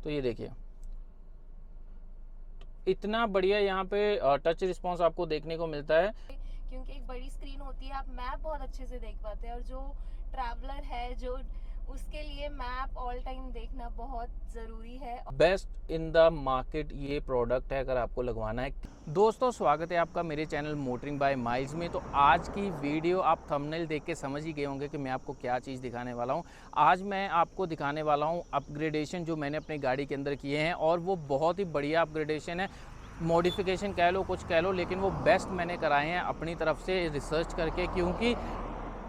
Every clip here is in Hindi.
तो ये देखिए इतना बढ़िया यहाँ पे टच रिस्पॉन्स आपको देखने को मिलता है, क्योंकि एक बड़ी स्क्रीन होती है, आप मैप बहुत अच्छे से देख पाते हैं। और जो ट्रैवलर है, जो उसके लिए मैप ऑल टाइम देखना बहुत ज़रूरी है। बेस्ट इन द मार्केट ये प्रोडक्ट है अगर आपको लगवाना है। दोस्तों स्वागत है आपका मेरे चैनल मोटरिंग बाय माइल्स में। तो आज की वीडियो आप थंबनेल देख के समझ ही गए होंगे कि मैं आपको क्या चीज़ दिखाने वाला हूँ। आज मैं आपको दिखाने वाला हूँ अपग्रेडेशन जो मैंने अपनी गाड़ी के अंदर किए हैं, और वो बहुत ही बढ़िया अपग्रेडेशन है। मॉडिफिकेशन कह लो, कुछ कह लो, लेकिन वो बेस्ट मैंने कराए हैं अपनी तरफ से रिसर्च करके, क्योंकि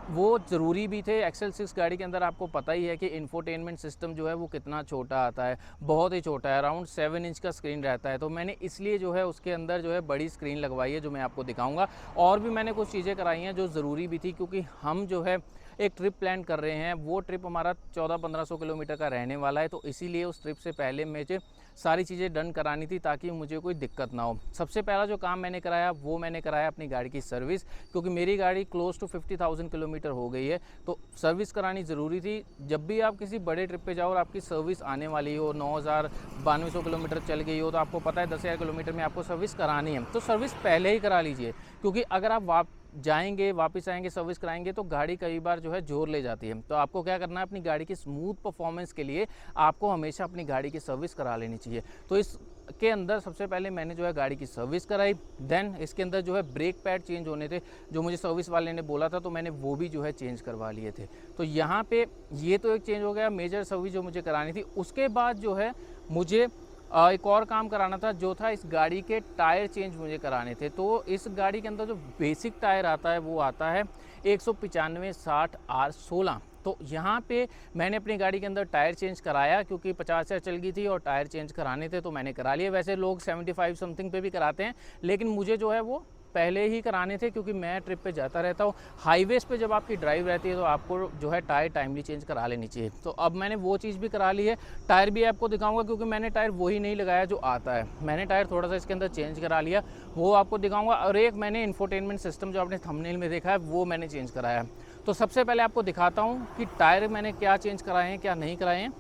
वो ज़रूरी भी थे। एक्सेल 6 गाड़ी के अंदर आपको पता ही है कि इंफोटेनमेंट सिस्टम जो है वो कितना छोटा आता है, बहुत ही छोटा है, अराउंड 7 इंच का स्क्रीन रहता है। तो मैंने इसलिए जो है उसके अंदर जो है बड़ी स्क्रीन लगवाई है, जो मैं आपको दिखाऊंगा। और भी मैंने कुछ चीज़ें कराई हैं जो ज़रूरी भी थी, क्योंकि हम जो है एक ट्रिप प्लान कर रहे हैं। वो ट्रिप हमारा 1400-1500 किलोमीटर का रहने वाला है, तो इसीलिए उस ट्रिप से पहले मुझे सारी चीज़ें डन करानी थी ताकि मुझे कोई दिक्कत ना हो। सबसे पहला जो काम मैंने कराया वो मैंने कराया अपनी गाड़ी की सर्विस, क्योंकि मेरी गाड़ी क्लोज टू 50,000 किलोमीटर हो गई है, तो सर्विस करानी ज़रूरी थी। जब भी आप किसी बड़े ट्रिप पे जाओ और आपकी सर्विस आने वाली हो, 9,9200 किलोमीटर चल गई हो, तो आपको पता है 10,000 किलोमीटर में आपको सर्विस करानी है, तो सर्विस पहले ही करा लीजिए। क्योंकि अगर आप जाएंगे वापस आएंगे सर्विस कराएंगे तो गाड़ी कई बार जो है जोर ले जाती है। तो आपको क्या करना है, अपनी गाड़ी की स्मूथ परफॉर्मेंस के लिए आपको हमेशा अपनी गाड़ी की सर्विस करा लेनी चाहिए। तो इसके अंदर सबसे पहले मैंने जो है गाड़ी की सर्विस कराई। देन इसके अंदर जो है ब्रेक पैड चेंज होने थे, जो मुझे सर्विस वाले ने बोला था, तो मैंने वो भी जो है चेंज करवा लिए थे। तो यहाँ पे ये तो एक चेंज हो गया, मेजर सर्विस जो मुझे करानी थी। उसके बाद जो है मुझे एक और काम कराना था, जो था इस गाड़ी के टायर चेंज मुझे कराने थे। तो इस गाड़ी के अंदर जो बेसिक टायर आता है वो आता है 195/60R16। तो यहाँ पे मैंने अपनी गाड़ी के अंदर टायर चेंज कराया, क्योंकि 50,000 चल गई थी और टायर चेंज कराने थे, तो मैंने करा लिए। वैसे लोग 75 समथिंग पे भी कराते हैं, लेकिन मुझे जो है वो पहले ही कराने थे, क्योंकि मैं ट्रिप पे जाता रहता हूँ। हाईवेज़ पे जब आपकी ड्राइव रहती है तो आपको जो है टायर टाइमली चेंज करा लेनी चाहिए। तो अब मैंने वो चीज़ भी करा ली है। टायर भी आपको दिखाऊंगा, क्योंकि मैंने टायर वही नहीं लगाया जो आता है, मैंने टायर थोड़ा सा इसके अंदर चेंज करा लिया, वो आपको दिखाऊंगा। और एक मैंने इंफोटेनमेंट सिस्टम जो आपने थंबनेल में देखा है वो मैंने चेंज कराया है। तो सबसे पहले आपको दिखाता हूँ कि टायर मैंने क्या चेंज कराए हैं, क्या नहीं कराए हैं।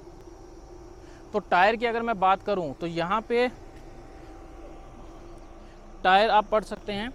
तो टायर की अगर मैं बात करूँ तो यहाँ पे टायर आप पढ़ सकते हैं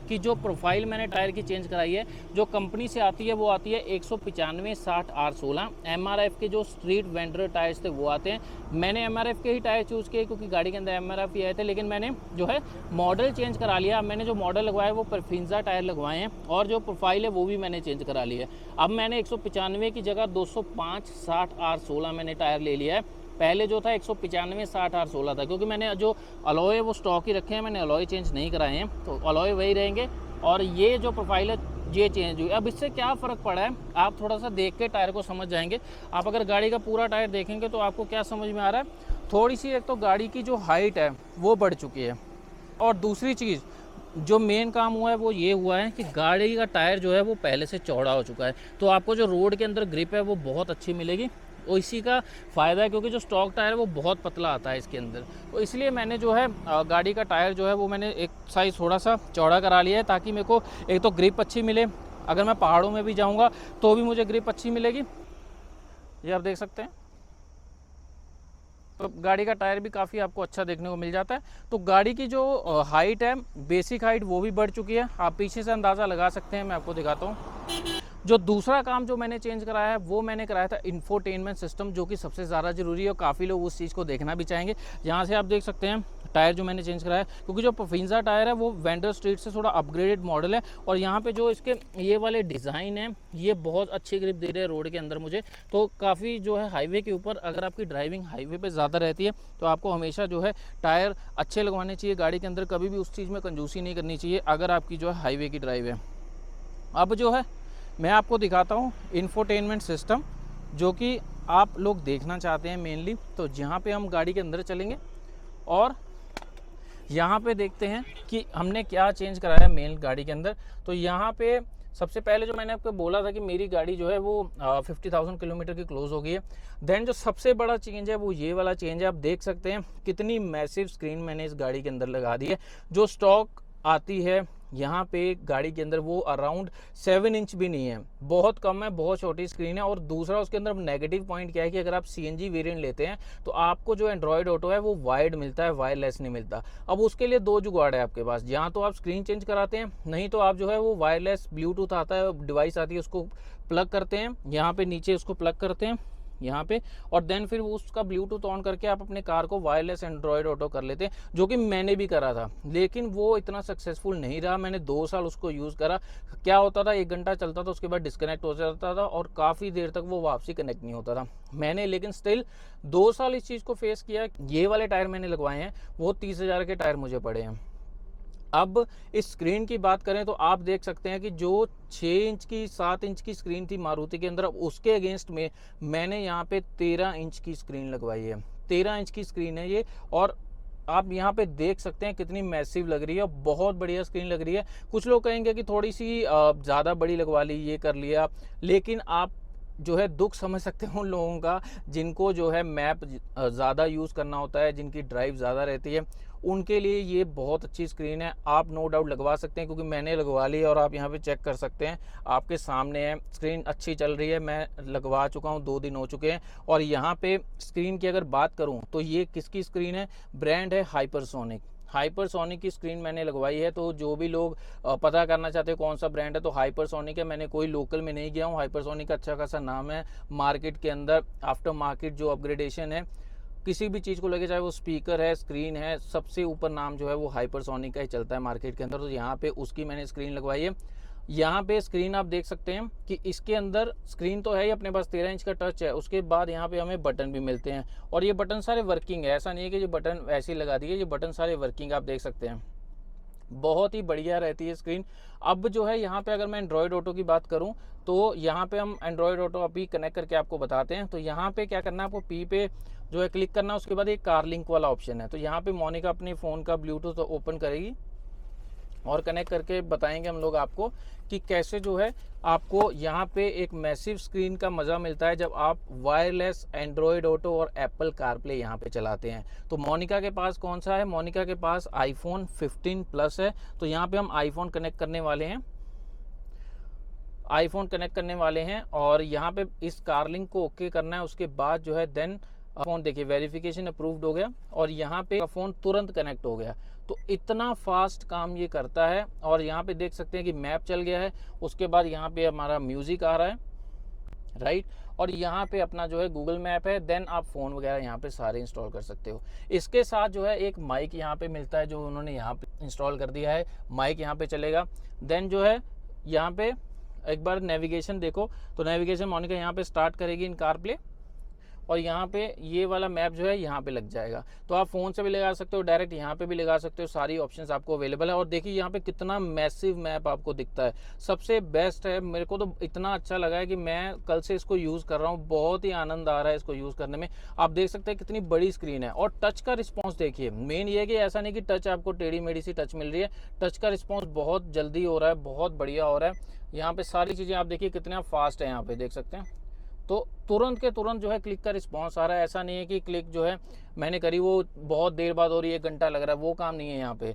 कि जो प्रोफाइल मैंने टायर की चेंज कराई है, जो कंपनी से आती है वो आती है 195/60R16। MRF के जो स्ट्रीट वेंडर टायर्स थे वो आते हैं। मैंने MRF के ही टायर चूज़ किए, क्योंकि गाड़ी के अंदर MRF ही आए थे, लेकिन मैंने जो है मॉडल चेंज करा लिया। मैंने जो मॉडल लगवाया वो परफिंजा टायर लगवाए हैं, और जो प्रोफाइल है वो भी मैंने चेंज करा लिया है। अब मैंने 195 की जगह 205/60R16 मैंने टायर ले लिया है। पहले जो था 195/60R16 था, क्योंकि मैंने जो अलॉय वो स्टॉक ही रखे हैं, मैंने अलॉय चेंज नहीं कराए हैं, तो अलॉय वही रहेंगे। और ये जो प्रोफाइल है ये चेंज हुई। अब इससे क्या फ़र्क पड़ा है आप थोड़ा सा देख के टायर को समझ जाएंगे। आप अगर गाड़ी का पूरा टायर देखेंगे तो आपको क्या समझ में आ रहा है, थोड़ी सी एक तो गाड़ी की जो हाइट है वो बढ़ चुकी है, और दूसरी चीज़ जो मेन काम हुआ है वो ये हुआ है कि गाड़ी का टायर जो है वो पहले से चौड़ा हो चुका है। तो आपको जो रोड के अंदर ग्रिप है वो बहुत अच्छी मिलेगी, और इसी का फ़ायदा है, क्योंकि जो स्टॉक टायर है वो बहुत पतला आता है इसके अंदर। तो इसलिए मैंने जो है गाड़ी का टायर जो है वो मैंने एक साइज़ थोड़ा सा चौड़ा करा लिया है, ताकि मेरे को एक तो ग्रिप अच्छी मिले। अगर मैं पहाड़ों में भी जाऊंगा तो भी मुझे ग्रिप अच्छी मिलेगी। ये आप देख सकते हैं, तो गाड़ी का टायर भी काफ़ी आपको अच्छा देखने को मिल जाता है। तो गाड़ी की जो हाइट है, बेसिक हाइट, वो भी बढ़ चुकी है। आप पीछे से अंदाज़ा लगा सकते हैं, मैं आपको दिखाता हूँ। जो दूसरा काम जो मैंने चेंज कराया है वो मैंने कराया था इंफोटेनमेंट सिस्टम, जो कि सबसे ज़्यादा ज़रूरी है, और काफ़ी लोग उस चीज़ को देखना भी चाहेंगे। यहाँ से आप देख सकते हैं टायर जो मैंने चेंज कराया है, क्योंकि जो परफिंजा टायर है वो वेंडर स्ट्रीट से थोड़ा अपग्रेडेड मॉडल है, और यहाँ पे जो इसके ये वाले डिज़ाइन है ये बहुत अच्छी ग्रिप दे रहे हैं रोड के अंदर मुझे। तो काफ़ी जो है हाईवे के ऊपर, अगर आपकी ड्राइविंग हाईवे पे ज़्यादा रहती है तो आपको हमेशा जो है टायर अच्छे लगवाने चाहिए। गाड़ी के अंदर कभी भी उस चीज़ में कंजूसी नहीं करनी चाहिए, अगर आपकी जो है हाईवे की ड्राइव है। अब जो है मैं आपको दिखाता हूँ इंफोटेनमेंट सिस्टम, जो कि आप लोग देखना चाहते हैं मेनली। तो जहाँ पे हम गाड़ी के अंदर चलेंगे और यहाँ पे देखते हैं कि हमने क्या चेंज कराया मेन गाड़ी के अंदर। तो यहाँ पे सबसे पहले जो मैंने आपको बोला था कि मेरी गाड़ी जो है वो 50,000 किलोमीटर की क्लोज हो गई है। देन जो सबसे बड़ा चेंज है वो ये वाला चेंज है। आप देख सकते हैं कितनी मैसिव स्क्रीन मैंने इस गाड़ी के अंदर लगा दी है। जो स्टॉक आती है यहाँ पे गाड़ी के अंदर वो अराउंड 7 इंच भी नहीं है, बहुत कम है, बहुत छोटी स्क्रीन है। और दूसरा उसके अंदर नेगेटिव पॉइंट क्या है कि अगर आप CNG वेरिएंट लेते हैं तो आपको जो एंड्रॉयड ऑटो है वो वायर्ड मिलता है, वायरलेस नहीं मिलता। अब उसके लिए दो जुगाड़ है आपके पास, या तो आप स्क्रीन चेंज कराते हैं, नहीं तो आप जो है वो वायरलेस ब्लूटूथ आता है, डिवाइस आती है, उसको प्लग करते हैं, यहाँ पे नीचे उसको प्लग करते हैं यहाँ पे, और देन फिर उसका ब्लूटूथ ऑन करके आप अपने कार को वायरलेस एंड्रॉयड ऑटो कर लेते हैं, जो कि मैंने भी करा था, लेकिन वो इतना सक्सेसफुल नहीं रहा। मैंने 2 साल उसको यूज़ करा। क्या होता था, 1 घंटा चलता था, उसके बाद डिस्कनेक्ट हो जाता था और काफ़ी देर तक वो वापसी कनेक्ट नहीं होता था। मैंने लेकिन स्टिल 2 साल इस चीज़ को फेस किया। ये वाले टायर मैंने लगवाए हैं, वो 30,000 के टायर मुझे पड़े हैं। अब इस स्क्रीन की बात करें तो आप देख सकते हैं कि जो 6 इंच की 7 इंच की स्क्रीन थी मारुति के अंदर, अब उसके अगेंस्ट में मैंने यहाँ पे 13 इंच की स्क्रीन लगवाई है। 13 इंच की स्क्रीन है ये, और आप यहाँ पे देख सकते हैं कितनी मैसिव लग रही है, बहुत बढ़िया स्क्रीन लग रही है। कुछ लोग कहेंगे कि थोड़ी सी ज़्यादा बड़ी लगवा ली, ये कर लिया, लेकिन आप जो है दुख समझ सकते हैं उन लोगों का जिनको जो है मैप ज़्यादा यूज़ करना होता है, जिनकी ड्राइव ज़्यादा रहती है, उनके लिए ये बहुत अच्छी स्क्रीन है। आप नो डाउट लगवा सकते हैं, क्योंकि मैंने लगवा ली है और आप यहाँ पे चेक कर सकते हैं, आपके सामने है, स्क्रीन अच्छी चल रही है। मैं लगवा चुका हूँ, 2 दिन हो चुके हैं। और यहाँ पे स्क्रीन की अगर बात करूँ तो ये किसकी स्क्रीन है, ब्रांड है हाइपरसोनिक। हाइपरसोनिक की स्क्रीन मैंने लगवाई है। तो जो भी लोग पता करना चाहते हैं कौन सा ब्रांड है, तो हाइपरसोनिक है। मैंने कोई लोकल में नहीं गया हूँ, हाइपरसोनिक अच्छा खासा नाम है मार्केट के अंदर। आफ्टर मार्केट जो अपग्रेडेशन है किसी भी चीज़ को लेके, चाहे वो स्पीकर है, स्क्रीन है, सबसे ऊपर नाम जो है वो हाइपरसोनिक का ही चलता है मार्केट के अंदर। तो यहाँ पे उसकी मैंने स्क्रीन लगवाई है। यहाँ पे स्क्रीन आप देख सकते हैं कि इसके अंदर स्क्रीन तो है ही अपने पास, 13 इंच का टच है, उसके बाद यहाँ पे हमें बटन भी मिलते हैं, और ये बटन सारे वर्किंग है। ऐसा नहीं है कि ये बटन ऐसे ही लगा दिए, ये बटन सारे वर्किंग आप देख सकते हैं। बहुत ही बढ़िया रहती है स्क्रीन। अब जो है यहाँ पे अगर मैं एंड्रॉयड ऑटो की बात करूँ तो यहाँ पे हम एंड्रॉयड ऑटो अभी कनेक्ट करके आपको बताते हैं। तो यहाँ पे क्या करना है, आपको पी पे जो है क्लिक करना है, उसके बाद एक कार लिंक वाला ऑप्शन है। तो यहाँ पे मोनिका अपने फ़ोन का ब्लूटूथ ओपन करेगी और कनेक्ट करके बताएंगे हम लोग आपको कि कैसे जो है आपको यहाँ पे एक मैसिव स्क्रीन का मज़ा मिलता है जब आप वायरलेस एंड्रॉयड ऑटो और एप्पल कारप्ले यहाँ पे चलाते हैं। तो मोनिका के पास कौन सा है, मोनिका के पास आईफोन 15 प्लस है। तो यहाँ पे हम आईफोन कनेक्ट करने वाले हैं, आईफोन कनेक्ट करने वाले हैं, और यहाँ पे इस कार लिंक को ओके करना है। उसके बाद जो है देन फ़ोन देखिए वेरिफिकेशन अप्रूव्ड हो गया, और यहाँ पे फ़ोन तुरंत कनेक्ट हो गया। तो इतना फास्ट काम ये करता है। और यहाँ पे देख सकते हैं कि मैप चल गया है, उसके बाद यहाँ पे हमारा म्यूज़िक आ रहा है, राइट, और यहाँ पे अपना जो है गूगल मैप है। देन आप फ़ोन वगैरह यहाँ पे सारे इंस्टॉल कर सकते हो। इसके साथ जो है एक माइक यहाँ पे मिलता है, जो उन्होंने यहाँ पे इंस्टॉल कर दिया है, माइक यहाँ पे चलेगा। देन जो है यहाँ पे एक बार नेविगेशन देखो, तो नेविगेशन मोनिका यहाँ पे स्टार्ट करेगी इन कार प्ले, और यहाँ पे ये वाला मैप जो है यहाँ पे लग जाएगा। तो आप फ़ोन से भी लगा सकते हो, डायरेक्ट यहाँ पे भी लगा सकते हो, सारी ऑप्शंस आपको अवेलेबल है। और देखिए यहाँ पे कितना मैसिव मैप आपको दिखता है, सबसे बेस्ट है। मेरे को तो इतना अच्छा लगा है कि मैं कल से इसको यूज़ कर रहा हूँ, बहुत ही आनंद आ रहा है इसको यूज़ करने में। आप देख सकते हैं कितनी बड़ी स्क्रीन है, और टच का रिस्पॉन्स देखिए। मेन ये है कि ऐसा नहीं कि टच आपको टेढ़ी मेढ़ी सी टच मिल रही है, टच का रिस्पॉन्स बहुत जल्दी हो रहा है, बहुत बढ़िया हो रहा है। यहाँ पे सारी चीज़ें आप देखिए कितना फास्ट है, यहाँ पे देख सकते हैं। तो तुरंत के तुरंत जो है क्लिक का रिस्पांस आ रहा है। ऐसा नहीं है कि क्लिक जो है मैंने करी वो बहुत देर बाद हो रही है, 1 घंटा लग रहा है, वो काम नहीं है यहाँ पे।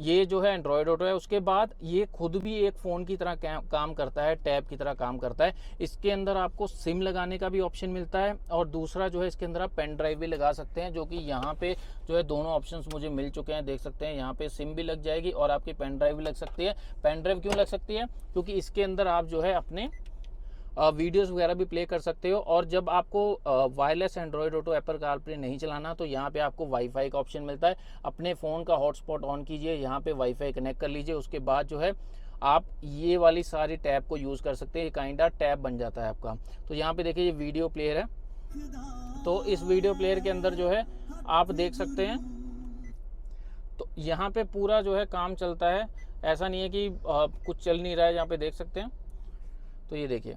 ये जो है एंड्रॉयड ऑटो है, उसके बाद ये खुद भी एक फ़ोन की तरह काम करता है, टैब की तरह काम करता है। इसके अंदर आपको सिम लगाने का भी ऑप्शन मिलता है, और दूसरा जो है इसके अंदर आप पेन ड्राइव भी लगा सकते हैं, जो कि यहाँ पे जो है दोनों ऑप्शंस मुझे मिल चुके हैं। देख सकते हैं यहाँ पे सिम भी लग जाएगी और आपकी पेन ड्राइव भी लग सकती है। पेन ड्राइव क्यों लग सकती है, क्योंकि इसके अंदर आप जो है अपने वीडियोस वगैरह भी प्ले कर सकते हो। और जब आपको wireless Android auto Apple CarPlay नहीं चलाना, तो यहाँ पे आपको वाईफाई का ऑप्शन मिलता है। अपने फ़ोन का हॉटस्पॉट ऑन कीजिए, यहाँ पे वाईफाई कनेक्ट कर लीजिए, उसके बाद जो है आप ये वाली सारी टैब को यूज़ कर सकते हैं। ये काइंडा टैब बन जाता है आपका। तो यहाँ पे देखिए ये वीडियो प्लेयर है, तो इस वीडियो प्लेयर के अंदर जो है आप देख सकते हैं, तो यहाँ पे पूरा जो है काम चलता है। ऐसा नहीं है कि कुछ चल नहीं रहा है, यहाँ पे देख सकते हैं। तो ये देखिए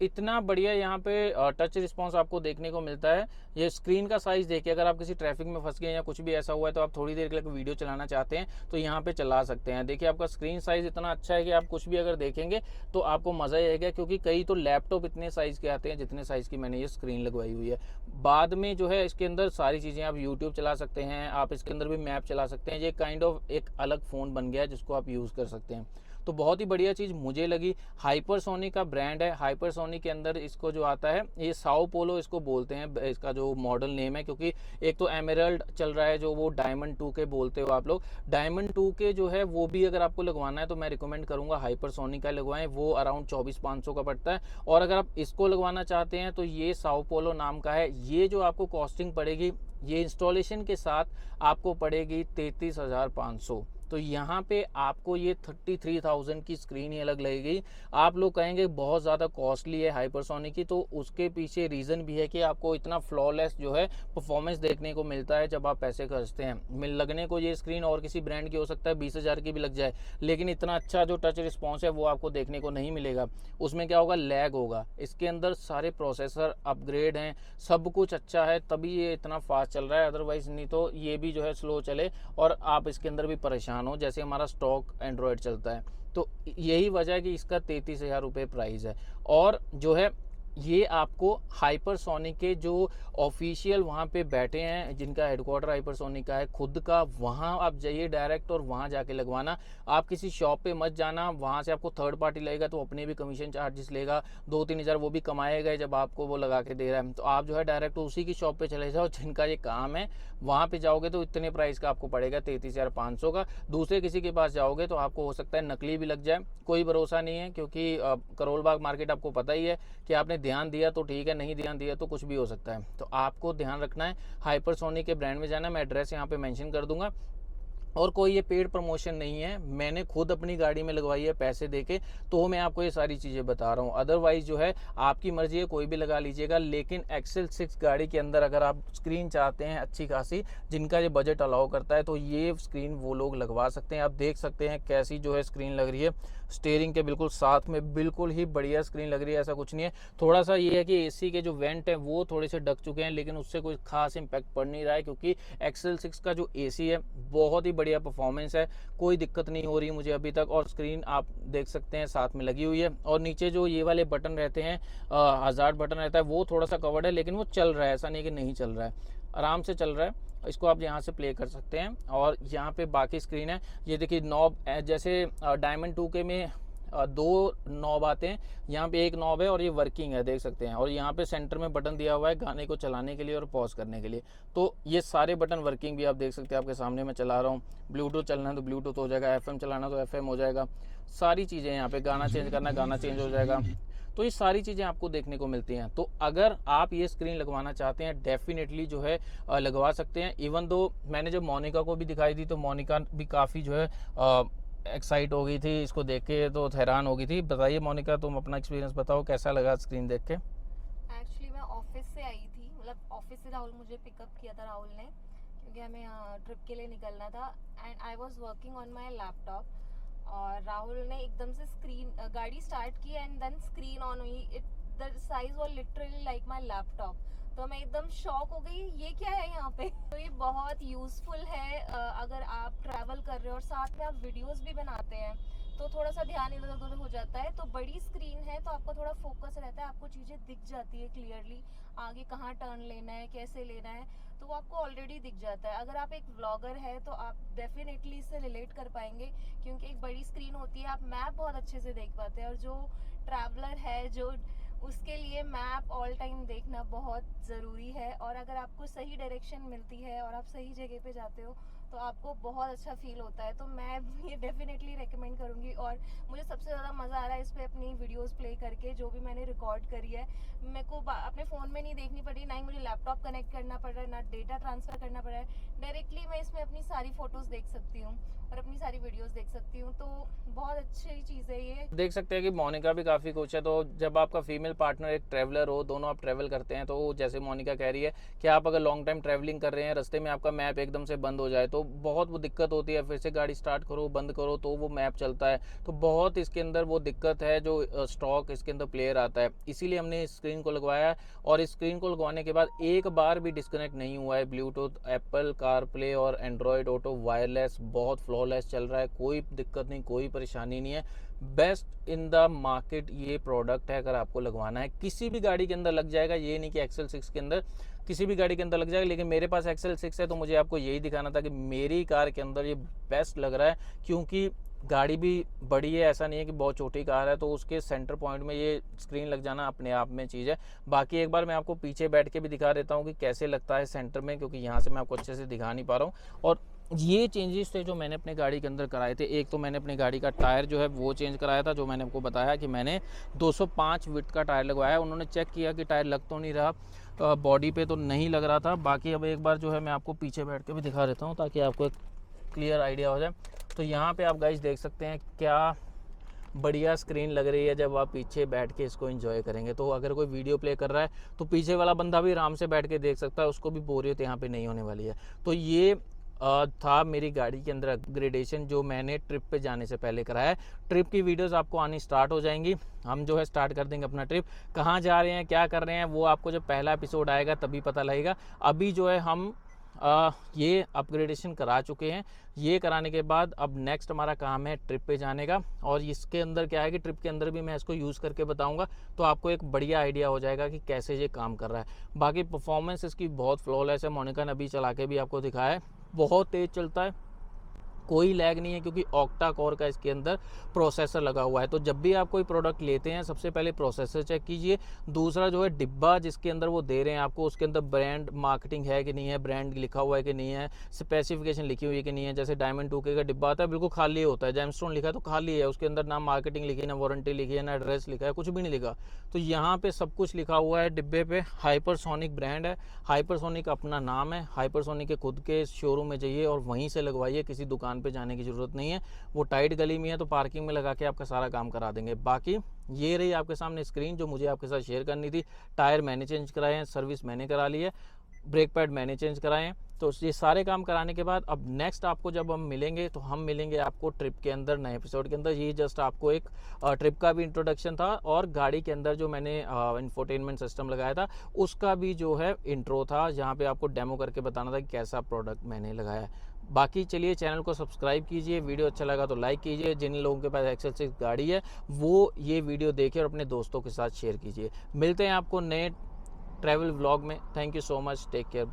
इतना बढ़िया यहाँ पे टच रिस्पॉन्स आपको देखने को मिलता है। ये स्क्रीन का साइज़ देखिए, अगर आप किसी ट्रैफिक में फंस गए या कुछ भी ऐसा हुआ है तो आप थोड़ी देर के लिए वीडियो चलाना चाहते हैं तो यहाँ पे चला सकते हैं। देखिए आपका स्क्रीन साइज़ इतना अच्छा है कि आप कुछ भी अगर देखेंगे तो आपको मज़ा ही आएगा, क्योंकि कई तो लैपटॉप इतने साइज़ के आते हैं जितने साइज़ की मैंने ये स्क्रीन लगवाई हुई है। बाद में जो है इसके अंदर सारी चीज़ें, आप यूट्यूब चला सकते हैं, आप इसके अंदर भी मैप चला सकते हैं। ये काइंड ऑफ एक अलग फ़ोन बन गया है जिसको आप यूज़ कर सकते हैं। तो बहुत ही बढ़िया चीज़ मुझे लगी। हाइपरसोनिक का ब्रांड है। हाइपरसोनिक के अंदर इसको जो आता है ये साओ पोलो इसको बोलते हैं, इसका जो मॉडल नेम है, क्योंकि एक तो एमेरल्ड चल रहा है जो वो डायमंड 2 के बोलते हो आप लोग। डायमंड 2 के जो है वो भी अगर आपको लगवाना है तो मैं रिकमेंड करूँगा हाइपरसोनिक का लगवाएं, वो अराउंड 24,500 का पड़ता है। और अगर आप इसको लगवाना चाहते हैं तो ये साओ पोलो नाम का है। ये जो आपको कॉस्टिंग पड़ेगी, ये इंस्टॉलेशन के साथ आपको पड़ेगी 33,500। तो यहाँ पे आपको ये 33,000 की स्क्रीन ही अलग लगेगी। आप लोग कहेंगे बहुत ज़्यादा कॉस्टली है हाइपरसोनिक की, तो उसके पीछे रीज़न भी है कि आपको इतना फ्लॉलेस जो है परफॉर्मेंस देखने को मिलता है जब आप पैसे खर्चते हैं। लगने को ये स्क्रीन और किसी ब्रांड की हो सकता है 20,000 की भी लग जाए, लेकिन इतना अच्छा जो टच रिस्पॉन्स है वो आपको देखने को नहीं मिलेगा। उसमें क्या होगा, लैग होगा। इसके अंदर सारे प्रोसेसर अपग्रेड हैं, सब कुछ अच्छा है, तभी ये इतना फास्ट चल रहा है। अदरवाइज़ नहीं तो ये भी जो है स्लो चले और आप इसके अंदर भी परेशान हो, जैसे हमारा स्टॉक एंड्रॉयड चलता है। तो यही वजह है कि इसका 33,000 रुपये प्राइस है। और जो है ये आपको हाइपरसोनिक के जो ऑफिशियल वहाँ पे बैठे हैं, जिनका हेडक्वार्टर हाइपरसोनिक का है खुद का, वहाँ आप जाइए डायरेक्ट और वहाँ जाके लगवाना। आप किसी शॉप पे मत जाना, वहाँ से आपको थर्ड पार्टी लगेगा तो अपने भी कमीशन चार्जेस लेगा, 2-3 हज़ार वो भी कमाएगा जब आपको वो लगा के दे रहा है। तो आप जो है डायरेक्ट उसी की शॉप पे चले जाओ जिनका ये काम है, वहाँ पे जाओगे तो इतने प्राइस का आपको पड़ेगा 33,500 का। दूसरे किसी के पास जाओगे तो आपको हो सकता है नकली भी लग जाए, कोई भरोसा नहीं है, क्योंकि करोल बाग मार्केट आपको पता ही है कि आपने ध्यान दिया तो ठीक है, नहीं ध्यान दिया तो कुछ भी हो सकता है। तो आपको ध्यान रखना है, हाइपरसोनिक के ब्रांड में जाना। मैं एड्रेस यहाँ पे मेंशन कर दूंगा। और कोई ये पेड प्रमोशन नहीं है, मैंने खुद अपनी गाड़ी में लगवाई है पैसे देके, तो मैं आपको ये सारी चीज़ें बता रहा हूँ। अदरवाइज़ जो है आपकी मर्जी है, कोई भी लगा लीजिएगा। लेकिन एक्सेल 6 गाड़ी के अंदर अगर आप स्क्रीन चाहते हैं अच्छी खासी, जिनका ये बजट अलाउ करता है, तो ये स्क्रीन वो लोग लगवा सकते हैं। आप देख सकते हैं कैसी जो है स्क्रीन लग रही है, स्टीयरिंग के बिल्कुल साथ में बिल्कुल ही बढ़िया स्क्रीन लग रही है, ऐसा कुछ नहीं है। थोड़ा सा ये है कि एसी के जो वेंट हैं वो थोड़े से ढक चुके हैं, लेकिन उससे कोई खास इम्पैक्ट पड़ नहीं रहा है, क्योंकि एक्सेल 6 का जो एसी है बहुत ही बढ़िया परफॉर्मेंस है, कोई दिक्कत नहीं हो रही मुझे अभी तक। और स्क्रीन आप देख सकते हैं साथ में लगी हुई है। और नीचे जो ये वाले बटन रहते हैं, हज़ार्ड बटन रहता है, वो थोड़ा सा कवर्ड है, लेकिन वो चल रहा है, ऐसा नहीं कि नहीं चल रहा है, आराम से चल रहा है। इसको आप यहाँ से प्ले कर सकते हैं। और यहाँ पे बाकी स्क्रीन है, ये देखिए नॉब, जैसे डायमंड 2 के में 2 नॉब आते हैं, यहाँ पे एक नॉब है और ये वर्किंग है, देख सकते हैं। और यहाँ पे सेंटर में बटन दिया हुआ है गाने को चलाने के लिए और पॉज करने के लिए। तो ये सारे बटन वर्किंग भी आप देख सकते हैं, आपके सामने मैं चला रहा हूँ। ब्लूटूथ चलना है तो ब्लूटूथ हो जाएगा, FM चलाना तो FM हो जाएगा, सारी चीज़ें यहाँ पे, गाना चेंज करना गाना चेंज हो जाएगा। तो ये सारी चीज़ें आपको देखने को मिलती हैं। तो अगर आप ये स्क्रीन लगवाना चाहते हैं डेफिनेटली जो है लगवा सकते हैं। इवन दो मैंने जब मोनिका को भी दिखाई दी तो मोनिका भी काफ़ी जो है एक्साइट हो गई थी इसको देख के, तो हैरान हो गई थी। बताइए मोनिका, तुम अपना एक्सपीरियंस बताओ, कैसा लगा स्क्रीन देख के? एक्चुअली मैं ऑफिस से आई थी, मतलब ऑफिस से राहुल मुझे पिकअप किया था राहुल ने, क्योंकि हमें ट्रिप के लिए निकलना था। And I was working on my laptop, और राहुल ने एकदम से गाड़ी स्टार्ट की एंड देन स्क्रीन ऑन हुई। The size was literally like my laptop. तो मैं एकदम शॉक हो गई, ये क्या है यहाँ पे। तो ये बहुत यूज़फुल है अगर आप ट्रैवल कर रहे हो और साथ में आप वीडियोस भी बनाते हैं तो थोड़ा सा ध्यान इधर उधर हो जाता है। तो बड़ी स्क्रीन है तो आपका थोड़ा फोकस रहता है, आपको चीज़ें दिख जाती है क्लियरली, आगे कहाँ टर्न लेना है, कैसे लेना है, तो वो आपको ऑलरेडी दिख जाता है। अगर आप एक व्लॉगर है तो आप डेफिनेटली इससे रिलेट कर पाएंगे, क्योंकि एक बड़ी स्क्रीन होती है, आप मैप बहुत अच्छे से देख पाते हैं। और जो ट्रैवलर है जो उसके लिए मैप ऑल टाइम देखना बहुत ज़रूरी है। और अगर आपको सही डायरेक्शन मिलती है और आप सही जगह पे जाते हो तो आपको बहुत अच्छा फील होता है। तो मैं ये डेफिनेटली रेकमेंड करूँगी। और मुझे सबसे ज़्यादा मज़ा आ रहा है इस पर अपनी वीडियोस प्ले करके, जो भी मैंने रिकॉर्ड करी है मेरे को अपने फ़ोन में नहीं देखनी पड़ रही, ना ही मुझे लैपटॉप कनेक्ट करना पड़ रहा है, ना डेटा ट्रांसफ़र करना पड़ रहा है। डायरेक्टली मैं इसमें अपनी सारी फ़ोटोज़ देख सकती हूँ और अपनी सारी वीडियोस देख सकती हूँ। तो बहुत अच्छी चीज़ है ये। देख सकते हैं कि मोनिका भी काफ़ी खुश है। तो जब आपका फीमेल पार्टनर एक ट्रैवलर हो, दोनों आप ट्रैवल करते हैं, तो जैसे मोनिका कह रही है कि आप अगर लॉन्ग टाइम ट्रैवलिंग कर रहे हैं, रास्ते में आपका मैप एकदम से बंद हो जाए तो बहुत वो दिक्कत होती है, फिर से गाड़ी स्टार्ट करो बंद करो तो वो मैप चलता है, तो बहुत इसके अंदर वो दिक्कत है जो स्टॉक इसके अंदर प्लेयर आता है। इसीलिए हमने इस स्क्रीन को लगवाया है और इस स्क्रीन को लगवाने के बाद एक बार भी डिस्कनेक्ट नहीं हुआ है। ब्लूटूथ, एप्पल कारप्ले और एंड्रॉयड ऑटो वायरलेस बहुत फ्लॉलेस चल रहा है, कोई दिक्कत नहीं, कोई परेशानी नहीं है। बेस्ट इन द मार्केट ये प्रोडक्ट है। अगर आपको लगवाना है किसी भी गाड़ी के अंदर लग जाएगा, ये नहीं कि एक्सेल 6 के अंदर, किसी भी गाड़ी के अंदर लग जाएगा, लेकिन मेरे पास एक्सेल 6 है तो मुझे आपको यही दिखाना था कि मेरी कार के अंदर ये बेस्ट लग रहा है, क्योंकि गाड़ी भी बड़ी है, ऐसा नहीं है कि बहुत छोटी कार है, तो उसके सेंटर पॉइंट में ये स्क्रीन लग जाना अपने आप में चीज़ है। बाकी एक बार मैं आपको पीछे बैठ के भी दिखा देता हूँ कि कैसे लगता है सेंटर में, क्योंकि यहाँ से मैं आपको अच्छे से दिखा नहीं पा रहा हूँ। और ये चेंजेस थे जो मैंने अपने गाड़ी के अंदर कराए थे। एक तो मैंने अपनी गाड़ी का टायर जो है वो चेंज कराया था, जो मैंने आपको बताया कि मैंने 205 विड्थ का टायर लगवाया। उन्होंने चेक किया कि टायर लग तो नहीं रहा, बॉडी पे तो नहीं लग रहा था। बाकी अब एक बार जो है मैं आपको पीछे बैठ के भी दिखा देता हूँ ताकि आपको एक क्लियर आइडिया हो जाए। तो यहाँ पे आप गाइस देख सकते हैं क्या बढ़िया स्क्रीन लग रही है जब आप पीछे बैठ के इसको एंजॉय करेंगे। तो अगर कोई वीडियो प्ले कर रहा है तो पीछे वाला बंदा भी आराम से बैठ के देख सकता है, उसको भी बोरियत यहाँ पे नहीं होने वाली है। तो ये था मेरी गाड़ी के अंदर अपग्रेडेशन जो मैंने ट्रिप पे जाने से पहले कराया है। ट्रिप की वीडियोस आपको आनी स्टार्ट हो जाएंगी। हम जो है स्टार्ट कर देंगे अपना ट्रिप, कहाँ जा रहे हैं क्या कर रहे हैं वो आपको जब पहला एपिसोड आएगा तभी पता लगेगा। अभी जो है हम ये अपग्रेडेशन करा चुके हैं। ये कराने के बाद अब नेक्स्ट हमारा काम है ट्रिप पे जाने का, और इसके अंदर क्या है कि ट्रिप के अंदर भी मैं इसको यूज़ करके बताऊंगा, तो आपको एक बढ़िया आइडिया हो जाएगा कि कैसे ये काम कर रहा है। बाकी परफॉर्मेंस इसकी बहुत फ्लॉलेस है। मोनिका ने अभी चला के भी आपको दिखाया है, बहुत तेज़ चलता है, कोई लैग नहीं है, क्योंकि ऑक्टा कोर का इसके अंदर प्रोसेसर लगा हुआ है। तो जब भी आप कोई प्रोडक्ट लेते हैं सबसे पहले प्रोसेसर चेक कीजिए। दूसरा जो है डिब्बा जिसके अंदर वो दे रहे हैं आपको, उसके अंदर ब्रांड मार्केटिंग है कि नहीं है, ब्रांड लिखा हुआ है कि नहीं है, स्पेसिफिकेशन लिखी हुई है कि नहीं है। जैसे डायमंड 2K का डिब्बा आता है बिल्कुल खाली होता है, जेमस्टोन लिखा है तो खाली है, उसके अंदर ना मार्केटिंग लिखी है, ना वारंटी लिखी है, ना एड्रेस लिखा है, कुछ भी नहीं लिखा। तो यहाँ पे सब कुछ लिखा हुआ है डिब्बे पे। हाइपरसोनिक ब्रांड है, हाइपरसोनिक अपना नाम है, हाइपरसोनिक के खुद के शोरूम में जाइए और वहीं से लगवाइए, किसी दुकान पे जाने की ज़रूरत नहीं है। वो टाइट गली में है तो पार्किंग में लगा के आपका सारा काम करा देंगे। बाकी ये रही आपके सामने स्क्रीन जो मुझे आपके साथ शेयर करनी थी। टायर मैंने चेंज कराए हैं, सर्विस मैंने करा ली है, ब्रेक पैड मैंने चेंज कराए हैं। तो ये सारे काम कराने के बाद अब नेक्स्ट आपको जब हम मिलेंगे तो हम मिलेंगे आपको ट्रिप के अंदर, नए एपिसोड के अंदर। ये जस्ट आपको एक ट्रिप का भी इंट्रोडक्शन था, और गाड़ी के अंदर जो मैंने इंफोटेनमेंट सिस्टम लगाया था उसका भी जो है इंट्रो था, जहाँ पे आपको डेमो करके बताना था कि कैसा प्रोडक्ट मैंने लगाया है। बाकी चलिए चैनल को सब्सक्राइब कीजिए, वीडियो अच्छा लगा तो लाइक कीजिए। जिन लोगों के पास एक्सेल 6 गाड़ी है वो ये वीडियो देखें और अपने दोस्तों के साथ शेयर कीजिए। मिलते हैं आपको नए ट्रैवल व्लॉग में। Thank you so much, take care.